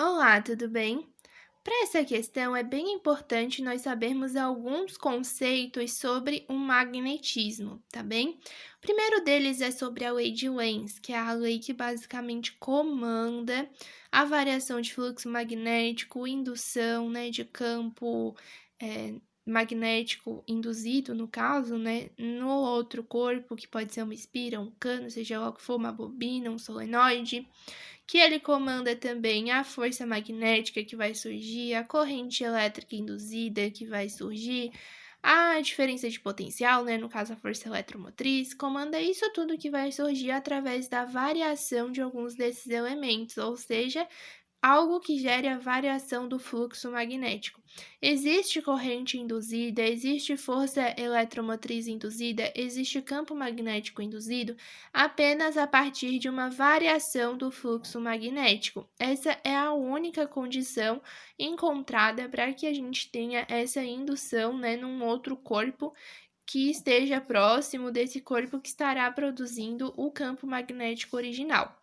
Olá, tudo bem? Para essa questão, é bem importante nós sabermos alguns conceitos sobre o magnetismo, tá bem? O primeiro deles é sobre a lei de Lenz, que é a lei que basicamente comanda a variação de fluxo magnético, indução, né, de campo magnético induzido, no caso, né, no outro corpo, que pode ser uma espira, um cano, seja lá o que for, uma bobina, um solenoide, que ele comanda também a força magnética que vai surgir, a corrente elétrica induzida que vai surgir, a diferença de potencial, né, no caso a força eletromotriz, comanda isso tudo que vai surgir através da variação de alguns desses elementos, ou seja, algo que gere a variação do fluxo magnético. Existe corrente induzida, existe força eletromotriz induzida, existe campo magnético induzido apenas a partir de uma variação do fluxo magnético. Essa é a única condição encontrada para que a gente tenha essa indução, né, num outro corpo que esteja próximo desse corpo que estará produzindo o campo magnético original.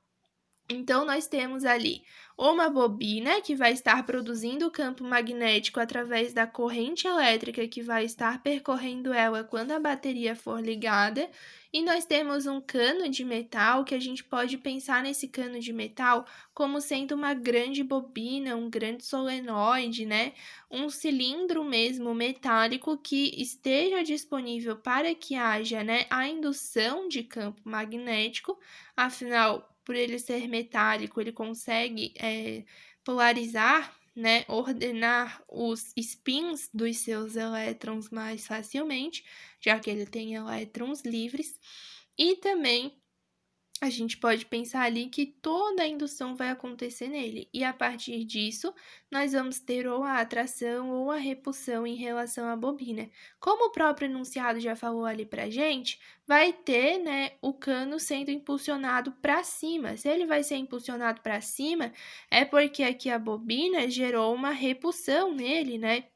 Então, nós temos ali uma bobina que vai estar produzindo o campo magnético através da corrente elétrica que vai estar percorrendo ela quando a bateria for ligada, e nós temos um cano de metal que a gente pode pensar nesse cano de metal como sendo uma grande bobina, um grande solenoide, né? Um cilindro mesmo metálico que esteja disponível para que haja, né, a indução de campo magnético. Afinal, por ele ser metálico, ele consegue polarizar, né, ordenar os spins dos seus elétrons mais facilmente, já que ele tem elétrons livres, e também a gente pode pensar ali que toda a indução vai acontecer nele, e a partir disso, nós vamos ter ou a atração ou a repulsão em relação à bobina. Como o próprio enunciado já falou ali pra gente, vai ter, né, o cano sendo impulsionado para cima. Se ele vai ser impulsionado para cima, é porque aqui a bobina gerou uma repulsão nele, né?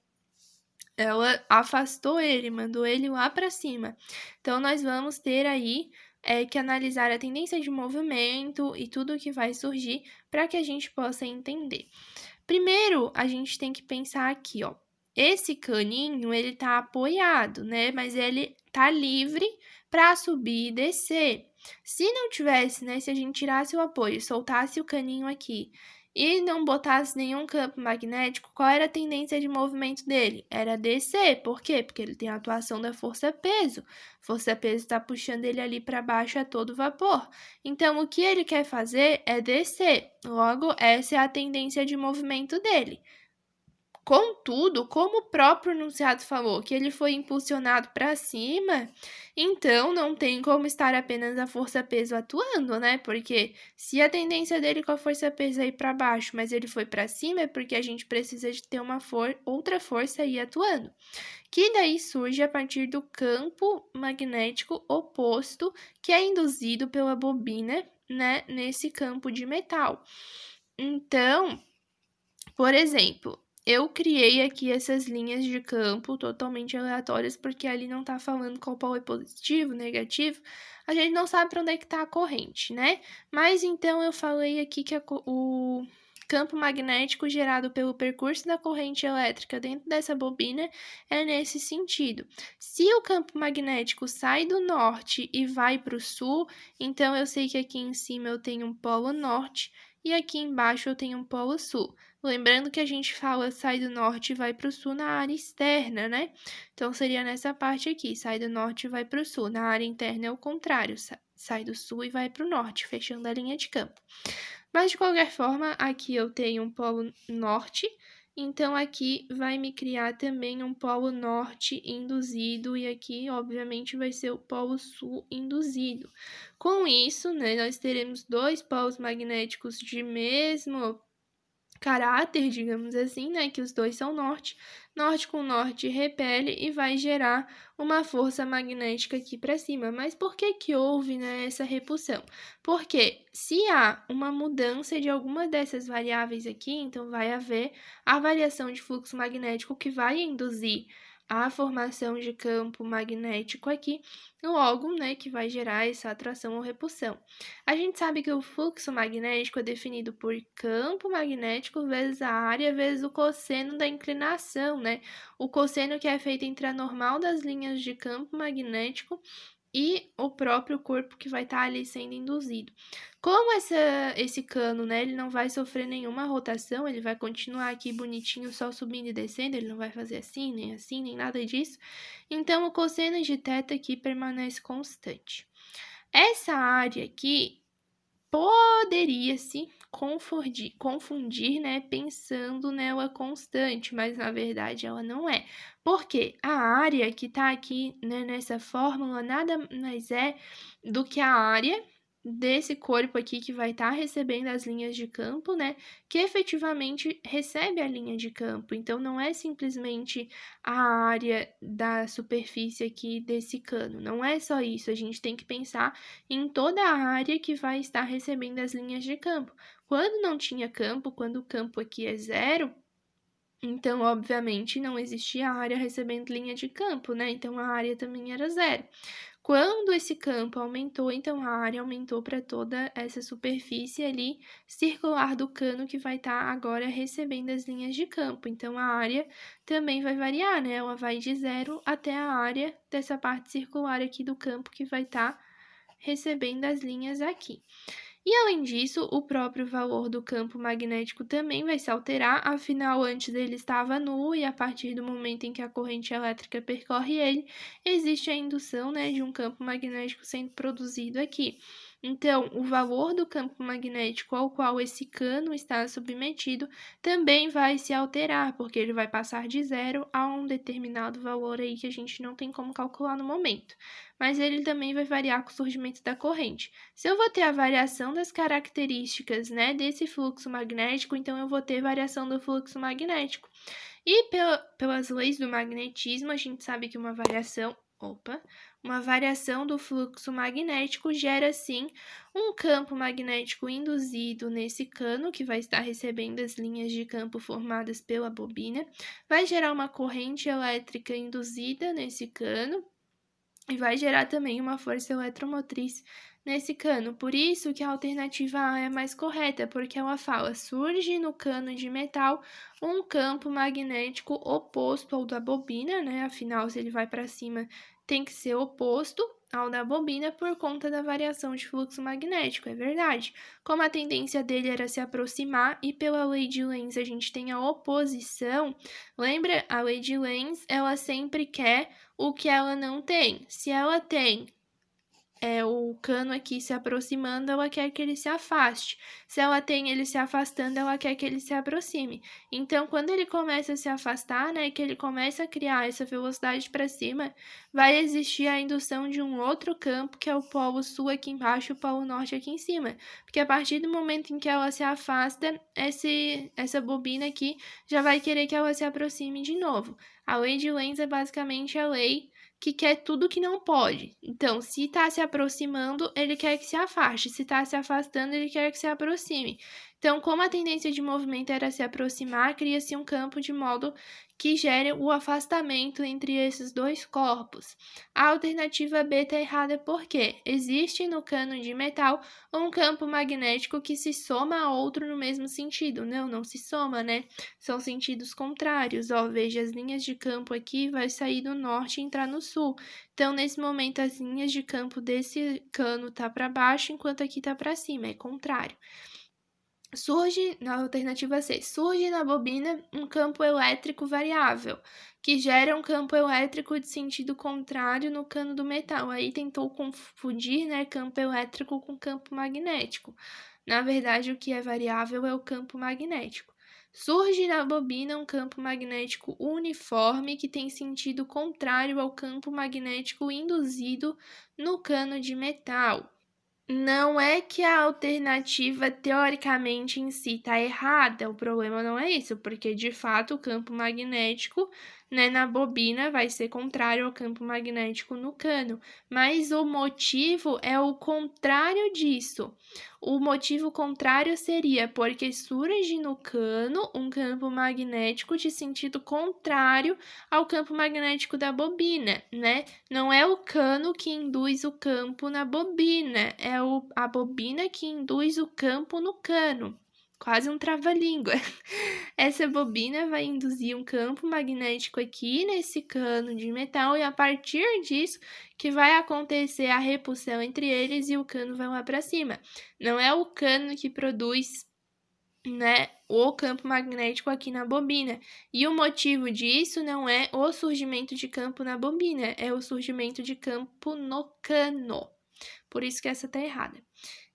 Ela afastou ele, mandou ele lá para cima. Então, nós vamos ter aí que analisar a tendência de movimento e tudo o que vai surgir para que a gente possa entender. Primeiro, a gente tem que pensar aqui, ó. Esse caninho, ele tá apoiado, né? Mas ele tá livre para subir e descer. Se não tivesse, né? Se a gente tirasse o apoio, soltasse o caninho aqui e não botasse nenhum campo magnético, qual era a tendência de movimento dele? Era descer. Por quê? Porque ele tem a atuação da força-peso. Força-peso está puxando ele ali para baixo a todo vapor. Então, o que ele quer fazer é descer. Logo, essa é a tendência de movimento dele. Contudo, como o próprio enunciado falou que ele foi impulsionado para cima, então não tem como estar apenas a força-peso atuando, né? Porque se a tendência dele com a força-peso é ir para baixo, mas ele foi para cima, é porque a gente precisa de ter uma outra força aí atuando, que daí surge a partir do campo magnético oposto que é induzido pela bobina, né, nesse campo de metal. Então, por exemplo, eu criei aqui essas linhas de campo totalmente aleatórias, porque ali não tá falando qual polo é positivo, negativo, a gente não sabe para onde é que tá a corrente, né? Mas então eu falei aqui que o campo magnético gerado pelo percurso da corrente elétrica dentro dessa bobina é nesse sentido. Se o campo magnético sai do norte e vai para o sul, então eu sei que aqui em cima eu tenho um polo norte e aqui embaixo eu tenho um polo sul. Lembrando que a gente fala sai do norte e vai para o sul na área externa, né? Então, seria nessa parte aqui, sai do norte e vai para o sul. Na área interna é o contrário, sai do sul e vai para o norte, fechando a linha de campo. Mas, de qualquer forma, aqui eu tenho um polo norte, então aqui vai me criar também um polo norte induzido, e aqui, obviamente, vai ser o polo sul induzido. Com isso, né, nós teremos dois polos magnéticos de mesmo caráter, digamos assim, né, que os dois são norte. Norte com norte repele e vai gerar uma força magnética aqui para cima. Mas por que que houve, né, essa repulsão? Porque se há uma mudança de alguma dessas variáveis aqui, então vai haver a variação de fluxo magnético que vai induzir a formação de campo magnético aqui, logo, né, que vai gerar essa atração ou repulsão. A gente sabe que o fluxo magnético é definido por campo magnético vezes a área vezes o cosseno da inclinação, né? O cosseno que é feito entre a normal das linhas de campo magnético e o próprio corpo que vai estar ali sendo induzido. Como esse cano, né, ele não vai sofrer nenhuma rotação, ele vai continuar aqui bonitinho, só subindo e descendo, ele não vai fazer assim, nem nada disso. Então, o cosseno de θ aqui permanece constante. Essa área aqui poderia se confundir, né, pensando nela constante, mas na verdade ela não é. Porque a área que está aqui, né, nessa fórmula nada mais é do que a área desse corpo aqui que vai estar recebendo as linhas de campo, né, que efetivamente recebe a linha de campo. Então não é simplesmente a área da superfície aqui desse cano, não é só isso, a gente tem que pensar em toda a área que vai estar recebendo as linhas de campo. Quando não tinha campo, quando o campo aqui é zero, então, obviamente, não existia área recebendo linha de campo, né? Então, a área também era zero. Quando esse campo aumentou, então a área aumentou para toda essa superfície ali circular do cano que vai estar agora recebendo as linhas de campo. Então, a área também vai variar, né? Ela vai de zero até a área dessa parte circular aqui do campo que vai estar recebendo as linhas aqui. E além disso, o próprio valor do campo magnético também vai se alterar, afinal, antes ele estava nulo e a partir do momento em que a corrente elétrica percorre ele, existe a indução, né, de um campo magnético sendo produzido aqui. Então, o valor do campo magnético ao qual esse cano está submetido também vai se alterar, porque ele vai passar de zero a um determinado valor aí que a gente não tem como calcular no momento. Mas ele também vai variar com o surgimento da corrente. Se eu vou ter a variação das características, né, desse fluxo magnético, então eu vou ter variação do fluxo magnético. E pelas leis do magnetismo, a gente sabe que uma variação do fluxo magnético gera sim um campo magnético induzido nesse cano que vai estar recebendo as linhas de campo formadas pela bobina, vai gerar uma corrente elétrica induzida nesse cano e vai gerar também uma força eletromotriz nesse cano. Por isso que a alternativa A é mais correta, porque ela fala: surge no cano de metal um campo magnético oposto ao da bobina, né? Afinal, se ele vai para cima, tem que ser oposto ao da bobina por conta da variação de fluxo magnético, é verdade. Como a tendência dele era se aproximar e pela lei de Lenz a gente tem a oposição, lembra? A lei de Lenz, ela sempre quer o que ela não tem. Se ela tem o cano aqui se aproximando, ela quer que ele se afaste. Se ela tem ele se afastando, ela quer que ele se aproxime. Então, quando ele começa a se afastar, né, que ele começa a criar essa velocidade para cima, vai existir a indução de um outro campo, que é o polo sul aqui embaixo e o polo norte aqui em cima. Porque a partir do momento em que ela se afasta, essa bobina aqui já vai querer que ela se aproxime de novo. A lei de Lenz é basicamente a lei que quer tudo que não pode. Então, se está se aproximando, ele quer que se afaste. Se está se afastando, ele quer que se aproxime. Então, como a tendência de movimento era se aproximar, cria-se um campo de modo que gere o afastamento entre esses dois corpos. A alternativa B está errada porque existe no cano de metal um campo magnético que se soma a outro no mesmo sentido. Não, não se soma, né? São sentidos contrários. Ó, veja, as linhas de campo aqui vai sair do norte e entrar no sul. Então, nesse momento, as linhas de campo desse cano tá para baixo, enquanto aqui tá para cima, é contrário. Surge, na alternativa C, surge na bobina um campo elétrico variável, que gera um campo elétrico de sentido contrário no cano do metal. Aí tentou confundir, né, campo elétrico com campo magnético. Na verdade, o que é variável é o campo magnético. Surge na bobina um campo magnético uniforme que tem sentido contrário ao campo magnético induzido no cano de metal. Não é que a alternativa teoricamente em si está errada, o problema não é isso, porque de fato o campo magnético né, na bobina vai ser contrário ao campo magnético no cano, mas o motivo é o contrário disso. O motivo contrário seria porque surge no cano um campo magnético de sentido contrário ao campo magnético da bobina, né? Não é o cano que induz o campo na bobina, é a bobina que induz o campo no cano. Quase um trava-língua. Essa bobina vai induzir um campo magnético aqui nesse cano de metal e a partir disso que vai acontecer a repulsão entre eles e o cano vai lá para cima. Não é o cano que produz, né, o campo magnético aqui na bobina. E o motivo disso não é o surgimento de campo na bobina, é o surgimento de campo no cano. Por isso que essa tá errada.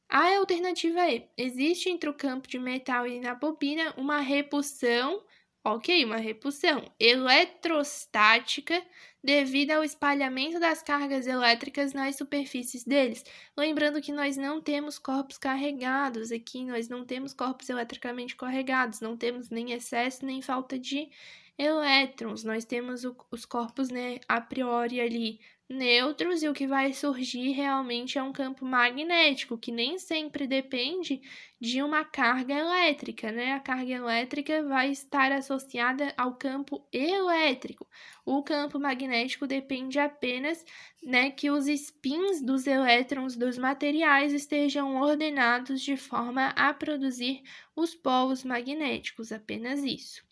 A alternativa é: existe entre o campo de metal e na bobina uma repulsão, ok, uma repulsão eletrostática devido ao espalhamento das cargas elétricas nas superfícies deles. Lembrando que nós não temos corpos carregados aqui, nós não temos corpos eletricamente carregados, não temos nem excesso nem falta de elétrons, nós temos os corpos, né, a priori ali neutros e o que vai surgir realmente é um campo magnético, que nem sempre depende de uma carga elétrica, né? A carga elétrica vai estar associada ao campo elétrico. O campo magnético depende apenas, né, que os spins dos elétrons dos materiais estejam ordenados de forma a produzir os polos magnéticos, apenas isso.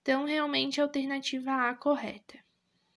Então, realmente, a alternativa A correta.